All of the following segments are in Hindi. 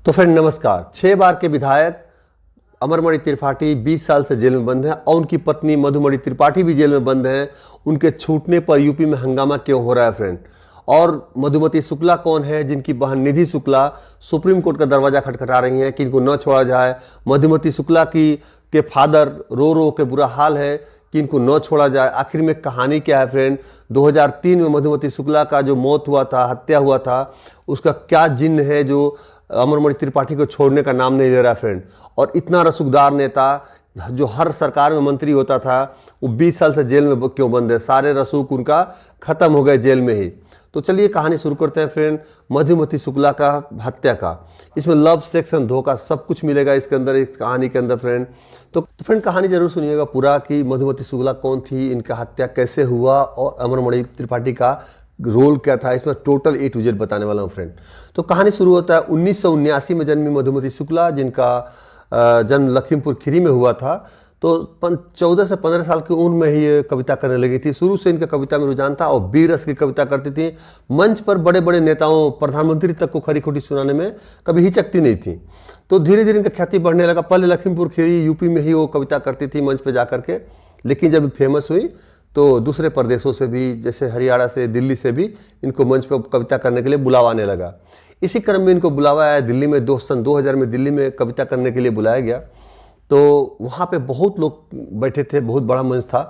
तो फ्रेंड नमस्कार। 6 बार के विधायक अमरमणि त्रिपाठी 20 साल से जेल में बंद हैं और उनकी पत्नी मधुमणि त्रिपाठी भी जेल में बंद हैं। उनके छूटने पर यूपी में हंगामा क्यों हो रहा है फ्रेंड? और मधुमती शुक्ला कौन है जिनकी बहन निधि शुक्ला सुप्रीम कोर्ट का दरवाजा खटखटा रही हैं कि इनको न छोड़ा जाए। मधुमती शुक्ला की के फादर रो रो के बुरा हाल है कि इनको न छोड़ा जाए। आखिर में कहानी क्या है फ्रेंड? 2003 में मधुमती शुक्ला का जो मौत हुआ था, हत्या हुआ था, उसका क्या जिन्न है जो अमरमणि त्रिपाठी को छोड़ने का नाम नहीं ले रहा फ्रेंड? और इतना रसूखदार नेता जो हर सरकार में मंत्री होता था, वो 20 साल से जेल में क्यों बंद है? सारे रसूख उनका खत्म हो गए जेल में ही। तो चलिए कहानी शुरू करते हैं फ्रेंड, मधुमती शुक्ला का हत्या का। इसमें लव, सेक्स एंड धोखा सब कुछ मिलेगा इसके अंदर, इस कहानी के अंदर फ्रेंड। तो फ्रेंड कहानी जरूर सुनिएगा पूरा कि मधुमती शुक्ला कौन थी, इनका हत्या कैसे हुआ और अमरमणि त्रिपाठी का रोल क्या था। इसमें टोटल A to Z बताने वाला हूँ फ्रेंड। तो कहानी शुरू होता है 1979 में जन्मी मधुमती शुक्ला, जिनका जन्म लखीमपुर खीरी में हुआ था। तो 14 से 15 साल की उम्र में ही ये कविता करने लगी थी। शुरू से इनका कविता में रुझान था और वीर रस की कविता करती थी। मंच पर बड़े बड़े नेताओं, प्रधानमंत्री तक को खरी खोटी सुनाने में कभी हिचकती नहीं थी। तो धीरे धीरे इनका ख्याति बढ़ने लगा। पहले लखीमपुर खीरी यूपी में ही वो कविता करती थी मंच पर जा करके, लेकिन जब फेमस हुई तो दूसरे प्रदेशों से भी, जैसे हरियाणा से, दिल्ली से भी इनको मंच पर कविता करने के लिए बुलावा आने लगा। इसी क्रम में इनको बुलावा आया दिल्ली में। सन 2000 में दिल्ली में कविता करने के लिए बुलाया गया। तो वहाँ पे बहुत लोग बैठे थे, बहुत बड़ा मंच था।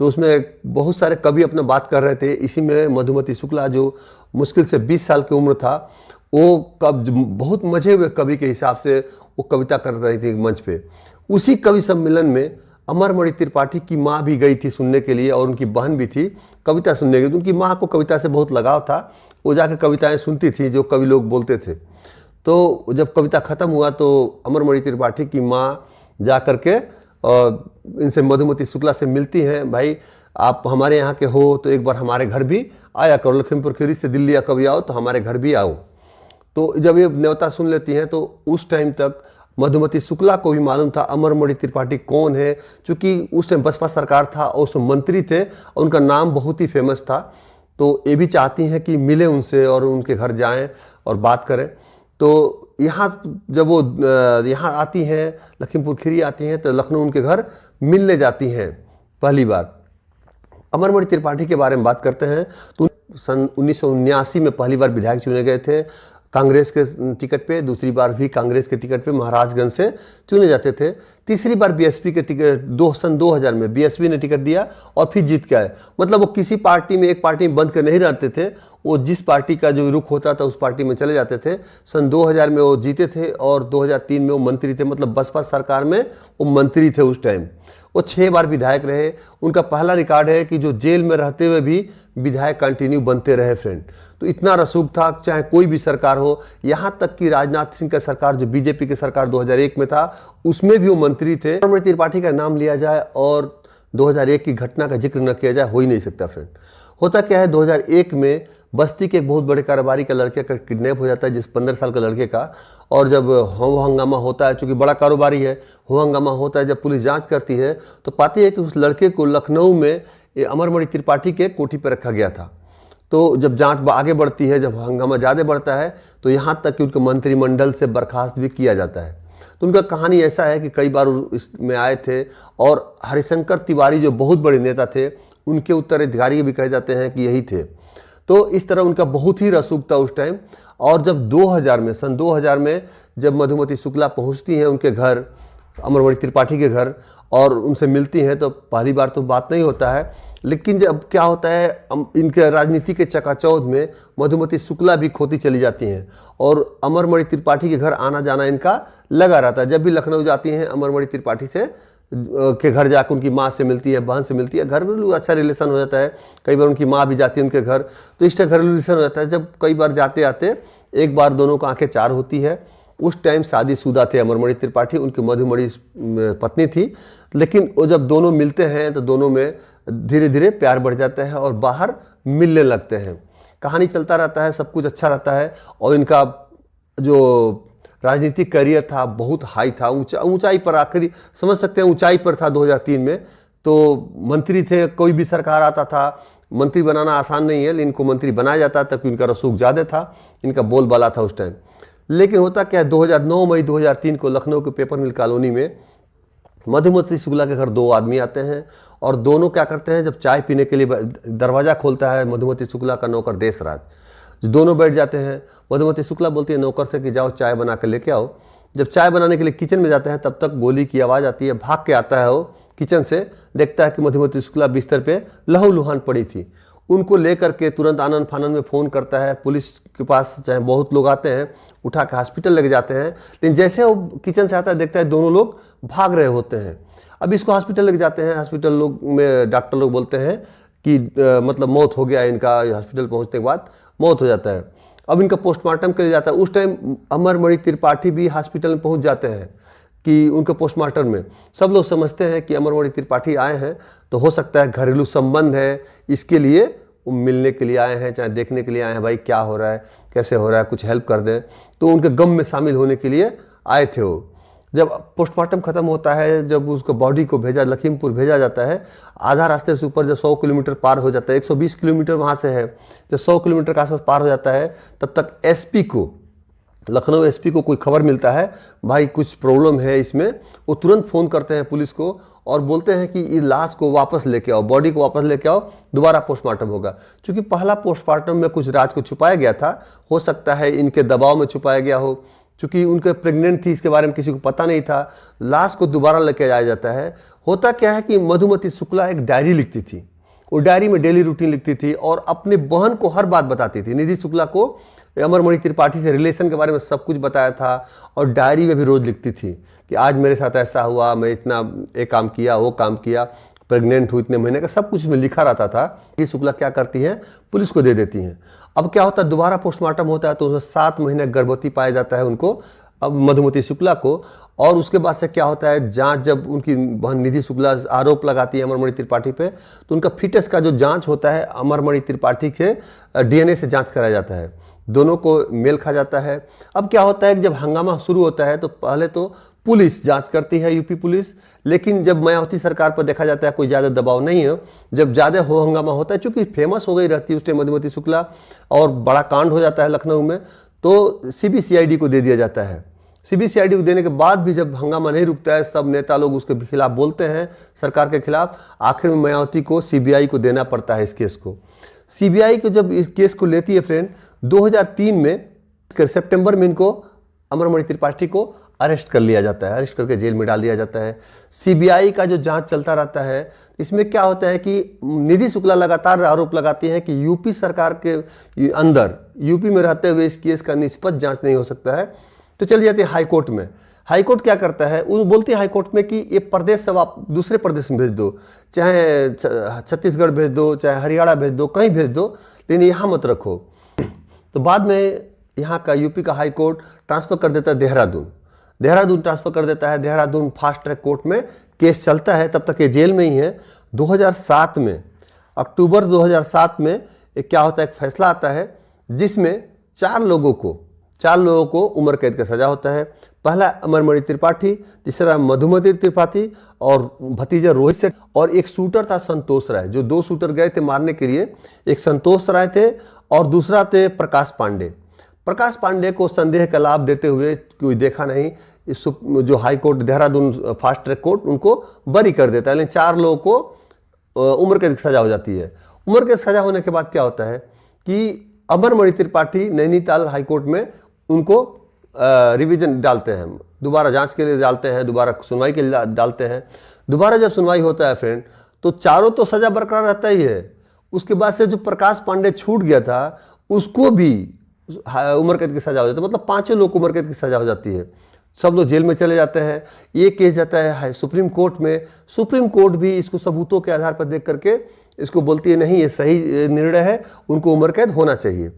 तो उसमें बहुत सारे कवि अपना बात कर रहे थे। इसी में मधुमती शुक्ला जो मुश्किल से 20 साल की उम्र था, वो बहुत मजे हुए कवि के हिसाब से वो कविता कर रही थी मंच पे। उसी कवि सम्मेलन में अमरमणि त्रिपाठी की माँ भी गई थी सुनने के लिए और उनकी बहन भी थी कविता सुनने के लिए। उनकी माँ को कविता से बहुत लगाव था, वो जाकर कविताएं सुनती थी जो कवि लोग बोलते थे। तो जब कविता खत्म हुआ तो अमरमणि त्रिपाठी की माँ जा करके इनसे, मधुमती शुक्ला से मिलती हैं। भाई आप हमारे यहाँ के हो तो एक बार हमारे घर भी आया करो, लखीमपुर खीरी से दिल्ली या कभी आओ तो हमारे घर भी आओ। तो जब ये न्योता सुन लेती हैं तो उस टाइम तक मधुमती शुक्ला को भी मालूम था अमरमणि त्रिपाठी कौन है, क्योंकि उस टाइम बसपा सरकार था और उसमें मंत्री थे और उनका नाम बहुत ही फेमस था। तो ये भी चाहती हैं कि मिले उनसे और उनके घर जाएं और बात करें। तो यहाँ जब वो यहाँ आती हैं, लखीमपुर खीरी आती हैं, तो लखनऊ उनके घर मिलने जाती हैं पहली बार। अमरमणि त्रिपाठी के बारे में बात करते हैं तो सन 1979 में पहली बार विधायक चुने गए थे कांग्रेस के टिकट पे। दूसरी बार भी कांग्रेस के टिकट पे महाराजगंज से चुने जाते थे। तीसरी बार बीएसपी के टिकट सन 2000 में बीएसपी ने टिकट दिया और फिर जीत के आए। मतलब वो किसी पार्टी में, एक पार्टी में बंद कर नहीं रहते थे, वो जिस पार्टी का जो रुख होता था उस पार्टी में चले जाते थे। सन 2000 में वो जीते थे और 2003 में वो मंत्री थे। मतलब बसपा सरकार में वो मंत्री थे उस टाइम। वो 6 बार विधायक रहे। उनका पहला रिकॉर्ड है कि जो जेल में रहते हुए भी विधायक कंटिन्यू बनते रहे फ्रेंड। तो इतना रसूख था, चाहे कोई भी सरकार हो। यहाँ तक कि राजनाथ सिंह का सरकार, जो बीजेपी की सरकार 2001 में था, उसमें भी वो मंत्री थे। अमरमणि त्रिपाठी का नाम लिया जाए और 2001 की घटना का जिक्र न किया जाए, हो ही नहीं सकता फ्रेंड। होता क्या है, 2001 में बस्ती के एक बहुत बड़े कारोबारी का लड़के का किडनैप हो जाता है, जिस 15 साल का लड़के का। और जब हो हंगामा होता है, चूंकि बड़ा कारोबारी है, हो हंगामा होता है, जब पुलिस जांच करती है तो पाती है कि उस लड़के को लखनऊ में अमरमणि त्रिपाठी के कोठी पर रखा गया था। तो जब जांच आगे बढ़ती है, जब हंगामा ज़्यादा बढ़ता है, तो यहाँ तक कि उनको मंत्रिमंडल से बर्खास्त भी किया जाता है। तो उनका कहानी ऐसा है कि कई बार इसमें आए थे और हरिशंकर तिवारी जो बहुत बड़े नेता थे, उनके उत्तराधिकारी भी कहे जाते हैं कि यही थे। तो इस तरह उनका बहुत ही रसूख था उस टाइम। और जब 2000 में, सन 2000 में जब मधुमती शुक्ला पहुंचती हैं उनके घर, अमरमणि त्रिपाठी के घर, और उनसे मिलती हैं, तो पहली बार तो बात नहीं होता है, लेकिन जब क्या होता है, इनके राजनीति के चकाचौंध में मधुमती शुक्ला भी खोती चली जाती हैं और अमरमणि त्रिपाठी के घर आना जाना इनका लगा रहता है। जब भी लखनऊ जाती हैं अमरमणि त्रिपाठी से के घर जाकर उनकी माँ से मिलती है, बहन से मिलती है, घर में अच्छा रिलेशन हो जाता है। कई बार उनकी माँ भी जाती है उनके घर, तो इस तरह घरेलू रिलेशन हो जाता है। जब कई बार जाते आते एक बार दोनों को आंखें चार होती है। उस टाइम शादीशुदा थे अमरमणि त्रिपाठी, उनकी मधुमणि पत्नी थी। लेकिन वो जब दोनों मिलते हैं तो दोनों में धीरे धीरे प्यार बढ़ जाता है और बाहर मिलने लगते हैं। कहानी चलता रहता है, सब कुछ अच्छा रहता है। और इनका जो राजनीतिक करियर था बहुत हाई था, ऊंचाई पर, आखिरी समझ सकते हैं ऊंचाई पर था 2003 में। तो मंत्री थे, कोई भी सरकार आता था, मंत्री बनाना आसान नहीं है, लेकिन इनको मंत्री बनाया जाता तब इनका रसूख ज़्यादा था, इनका बोलबाला था उस टाइम। लेकिन होता क्या है, 2009 मई 2003 को लखनऊ के पेपर मिल कॉलोनी में मधुमती शुक्ला के घर दो आदमी आते हैं और दोनों क्या करते हैं, जब चाय पीने के लिए दरवाज़ा खोलता है मधुमती शुक्ला का नौकर देशराज, जो दोनों बैठ जाते हैं। मधुमती शुक्ला बोलती है नौकर से कि जाओ चाय बना कर लेके आओ। जब चाय बनाने के लिए किचन में जाते हैं तब तक गोली की आवाज़ आती है, भाग के आता है वो किचन से, देखता है कि मधुमती शुक्ला बिस्तर पे लहूलुहान पड़ी थी। उनको लेकर के तुरंत आनन फानन में फ़ोन करता है पुलिस के पास, चाहे बहुत लोग आते हैं, उठा के हॉस्पिटल लेके जाते हैं। लेकिन जैसे वो किचन से आता है देखता है दोनों लोग भाग रहे होते हैं। अब इसको हॉस्पिटल लेके जाते हैं, हॉस्पिटल लोग में डॉक्टर लोग बोलते हैं कि मतलब मौत हो गया इनका। हॉस्पिटल पहुंचने के बाद मौत हो जाता है। अब इनका पोस्टमार्टम के लिए जाता है। उस टाइम अमरमणि त्रिपाठी भी हॉस्पिटल में पहुंच जाते हैं कि उनके पोस्टमार्टम में सब लोग समझते हैं कि अमरमणि त्रिपाठी आए हैं तो हो सकता है घरेलू संबंध है, इसके लिए वो मिलने के लिए आए हैं, चाहे देखने के लिए आए हैं, भाई क्या हो रहा है, कैसे हो रहा है, कुछ हेल्प कर दें। तो उनके गम में शामिल होने के लिए आए थे वो। जब पोस्टमार्टम खत्म होता है, जब उसको बॉडी को भेजा लखीमपुर भेजा जाता है, आधा रास्ते से ऊपर जब 100 किलोमीटर पार हो जाता है, 120 किलोमीटर वहाँ से है, जब 100 किलोमीटर का आसपास पार हो जाता है तब तक एसपी को, लखनऊ एसपी को कोई खबर मिलता है भाई कुछ प्रॉब्लम है इसमें। वो तुरंत फ़ोन करते हैं पुलिस को और बोलते हैं कि इस लाश को वापस लेके आओ, बॉडी को वापस लेके आओ, दोबारा पोस्टमार्टम होगा। क्योंकि पहला पोस्टमार्टम में कुछ राज को छुपाया गया था, हो सकता है इनके दबाव में छुपाया गया हो, क्योंकि उनके प्रेग्नेंट थी, इसके बारे में किसी को पता नहीं था। लाश को दोबारा लेके जाया जाता है। होता क्या है कि मधुमती शुक्ला एक डायरी लिखती थी, वो डायरी में डेली रूटीन लिखती थी और अपने बहन को हर बात बताती थी। निधि शुक्ला को अमरमणि त्रिपाठी से रिलेशन के बारे में सब कुछ बताया था और डायरी में भी रोज लिखती थी कि आज मेरे साथ ऐसा हुआ, मैं इतना एक काम किया, वो काम किया, प्रेग्नेंट हुई इतने महीने का, सब कुछ में लिखा रहता था। कि शुक्ला क्या करती हैं, पुलिस को दे देती हैं। अब क्या होता है, दोबारा पोस्टमार्टम होता है तो उसमें 7 महीने गर्भवती पाया जाता है उनको, अब मधुमती शुक्ला को। और उसके बाद से क्या होता है, जांच जब उनकी बहन निधि शुक्ला आरोप लगाती है अमरमणि त्रिपाठी पे, तो उनका फिटस का जो जांच होता है अमरमणि त्रिपाठी से डीएनए से जांच कराया जाता है, दोनों को मेल खा जाता है। अब क्या होता है कि जब हंगामा शुरू होता है तो पहले तो पुलिस जांच करती है, यूपी पुलिस, लेकिन जब मायावती सरकार पर देखा जाता है कोई ज़्यादा दबाव नहीं है, जब ज़्यादा हो हंगामा होता है, चूंकि फेमस हो गई रहती है उस टाइम मधुमती शुक्ला और बड़ा कांड हो जाता है लखनऊ में, तो सीबीसीआईडी को दे दिया जाता है। सीबीसीआईडी को देने के बाद भी जब हंगामा नहीं रुकता है, सब नेता लोग उसके खिलाफ बोलते हैं, सरकार के खिलाफ, आखिर में मायावती को सीबीआई को देना पड़ता है इस केस को। सीबीआई को जब इस केस को लेती है फ्रेंड, 2003 में सितंबर में इनको अमरमणि त्रिपाठी को अरेस्ट कर लिया जाता है, अरेस्ट करके जेल में डाल दिया जाता है। सीबीआई का जो जांच चलता रहता है, इसमें क्या होता है कि निधि शुक्ला लगातार आरोप लगाती है कि यूपी सरकार के अंदर, यूपी में रहते हुए इस केस का निष्पक्ष जांच नहीं हो सकता है। तो चली जाती है हाईकोर्ट में। हाईकोर्ट क्या करता है, वो बोलती है हाईकोर्ट में कि ये प्रदेश सब आप दूसरे प्रदेश में भेज दो, चाहे छत्तीसगढ़ भेज दो, चाहे हरियाणा भेज दो, कहीं भेज दो, लेकिन यहाँ मत रखो। तो बाद में यहाँ का यूपी का हाई कोर्ट ट्रांसफर कर देता है देहरादून ट्रांसफर कर देता है। देहरादून फास्ट ट्रैक कोर्ट में केस चलता है, तब तक ये जेल में ही है। 2007 में, अक्टूबर 2007 में एक क्या होता है, एक फैसला आता है जिसमें 4 लोगों को उम्र कैद का सजा होता है। पहला अमरमणि त्रिपाठी, तीसरा मधुमती त्रिपाठी और भतीजा रोहित सेठ, और एक शूटर था संतोष राय, जो 2 शूटर गए थे मारने के लिए, एक संतोष राय थे और दूसरा थे प्रकाश पांडे। प्रकाश पांडे को संदेह का लाभ देते हुए कोई देखा नहीं, इस जो high court Dehradun fast track court उनको बरी कर देता है, लेकिन 4 लोगों को उम्र कैद की सजा हो जाती है। उम्र कैद सजा होने के बाद क्या होता है कि अमरमणि त्रिपाठी नैनीताल हाई कोर्ट में उनको रिवीजन डालते हैं, दोबारा जांच के लिए डालते हैं, दोबारा सुनवाई के लिए डालते हैं। दोबारा जब सुनवाई होता है फ्रेंड, तो चारों तो सजा बरकरार रहता ही है। उसके बाद से जो प्रकाश पांडे छूट गया था उसको भी उम्र कैद की सजा हो जाती है, मतलब 5 लोग को उम्र कैद की सजा हो जाती है। सब लोग जेल में चले जाते हैं। ये केस जाता है सुप्रीम कोर्ट में। सुप्रीम कोर्ट भी इसको सबूतों के आधार पर देख करके इसको बोलती है नहीं ये सही निर्णय है, उनको उम्र कैद होना चाहिए।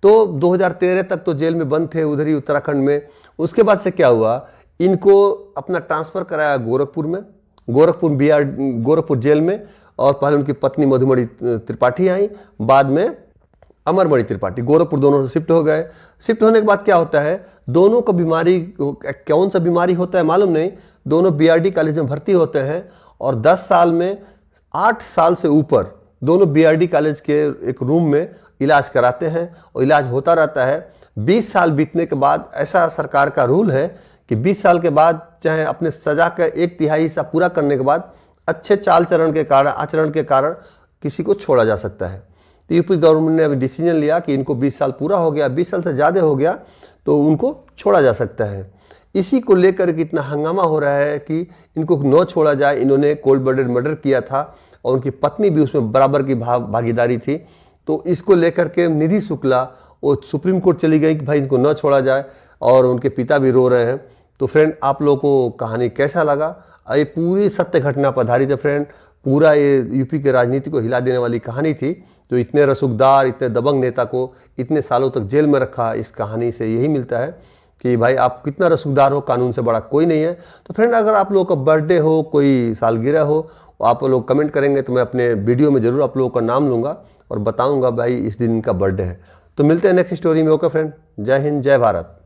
तो 2013 तक तो जेल में बंद थे उधर ही उत्तराखंड में। उसके बाद से क्या हुआ, इनको अपना ट्रांसफ़र कराया गोरखपुर में, गोरखपुर जेल में, और पहले उनकी पत्नी मधुमणि त्रिपाठी आई, बाद में अमरमणि त्रिपाठी, गोरखपुर दोनों शिफ्ट हो गए। शिफ्ट होने के बाद क्या होता है, दोनों को बीमारी, कौन सा बीमारी होता है मालूम नहीं, दोनों बीआरडी कॉलेज में भर्ती होते हैं और 10 साल में 8 साल से ऊपर दोनों बीआरडी कॉलेज के एक रूम में इलाज कराते हैं और इलाज होता रहता है। 20 साल बीतने के बाद ऐसा सरकार का रूल है कि 20 साल के बाद चाहे अपने सजा का 1/3 हिस्सा पूरा करने के बाद अच्छे चाल चरण के कारण, आचरण के कारण किसी को छोड़ा जा सकता है। तो यूपी गवर्नमेंट ने अभी डिसीजन लिया कि इनको 20 साल पूरा हो गया, 20 साल से ज़्यादा हो गया तो उनको छोड़ा जा सकता है। इसी को लेकर के इतना हंगामा हो रहा है कि इनको न छोड़ा जाए। इन्होंने कोल्ड ब्लडेड मर्डर किया था और उनकी पत्नी भी उसमें बराबर की भागीदारी थी। तो इसको लेकर के निधि शुक्ला वो सुप्रीम कोर्ट चली गई कि भाई इनको न छोड़ा जाए, और उनके पिता भी रो रहे हैं। तो फ्रेंड, आप लोगों को कहानी कैसा लगा? ये पूरी सत्य घटना पर आधारित है फ्रेंड। पूरा ये यूपी के राजनीति को हिला देने वाली कहानी थी। जो इतने रसूखदार, इतने दबंग नेता को इतने सालों तक जेल में रखा, इस कहानी से यही मिलता है कि भाई आप कितना रसूखदार हो, कानून से बड़ा कोई नहीं है। तो फ्रेंड, अगर आप लोगों का बर्थडे हो, कोई सालगिरह हो, आप लोग कमेंट करेंगे तो मैं अपने वीडियो में ज़रूर आप लोगों का नाम लूँगा और बताऊँगा भाई इस दिन इनका बर्थडे है। तो मिलते हैं नेक्स्ट स्टोरी में। ओके फ्रेंड, जय हिंद, जय भारत।